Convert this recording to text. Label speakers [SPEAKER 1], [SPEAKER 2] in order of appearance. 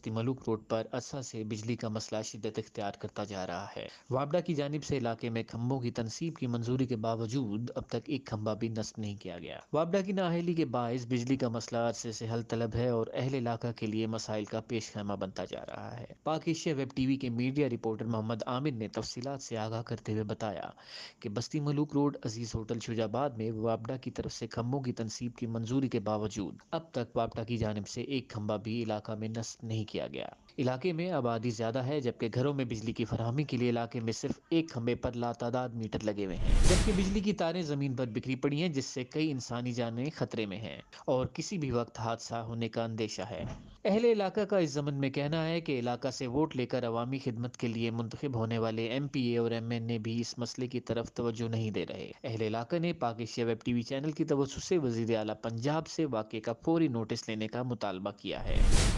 [SPEAKER 1] बस्ती Malook road पर अरसा से बिजली का मसला शिद्दत इख्तियार करता जा रहा है। वापडा की जानिब से इलाके में खंभों की तनसीब की मंजूरी के बावजूद अब तक एक खंभा भी नस्ब नहीं किया गया। वापडा की नाअहली के बायस बिजली का मसला अरसे से हल तलब है और अहले इलाका के लिए मसाइल का पेश खैमा बनता जा रहा है। पाक एशिया वेब टीवी के मीडिया रिपोर्टर मोहम्मद आमिर ने तफसीलात से आगाह करते हुए बताया कि बस्ती मलूक रोड अजीज होटल शुजाबाद में वापडा की तरफ से खंभों की तनसीब की मंजूरी के बावजूद अब तक वापडा की जानिब से एक खंभा भी इलाका में नस्ब नहीं किया गया। इलाके में आबादी ज्यादा है, जबकि घरों में बिजली की फराहमी के लिए इलाके में सिर्फ एक खंभे पर लातादाद मीटर लगे हुए हैं, जबकि बिजली की तारें जमीन पर बिखरी पड़ी हैं, जिससे कई इंसानी जानें खतरे में हैं और किसी भी वक्त हादसा होने का अंदेशा है। अहले इलाका का इस जमन में कहना है कि इलाका से वोट लेकर अवामी खिदमत के लिए मुंतखब होने वाले MPA और MNA भी इस मसले की तरफ तवज्जो नहीं दे रहे। अहले इलाका ने पाक एशिया वेब टीवी चैनल की तवज्जो से वजीर आला पंजाब से वाक़े का फौरी नोटिस लेने का मुतालबा किया है।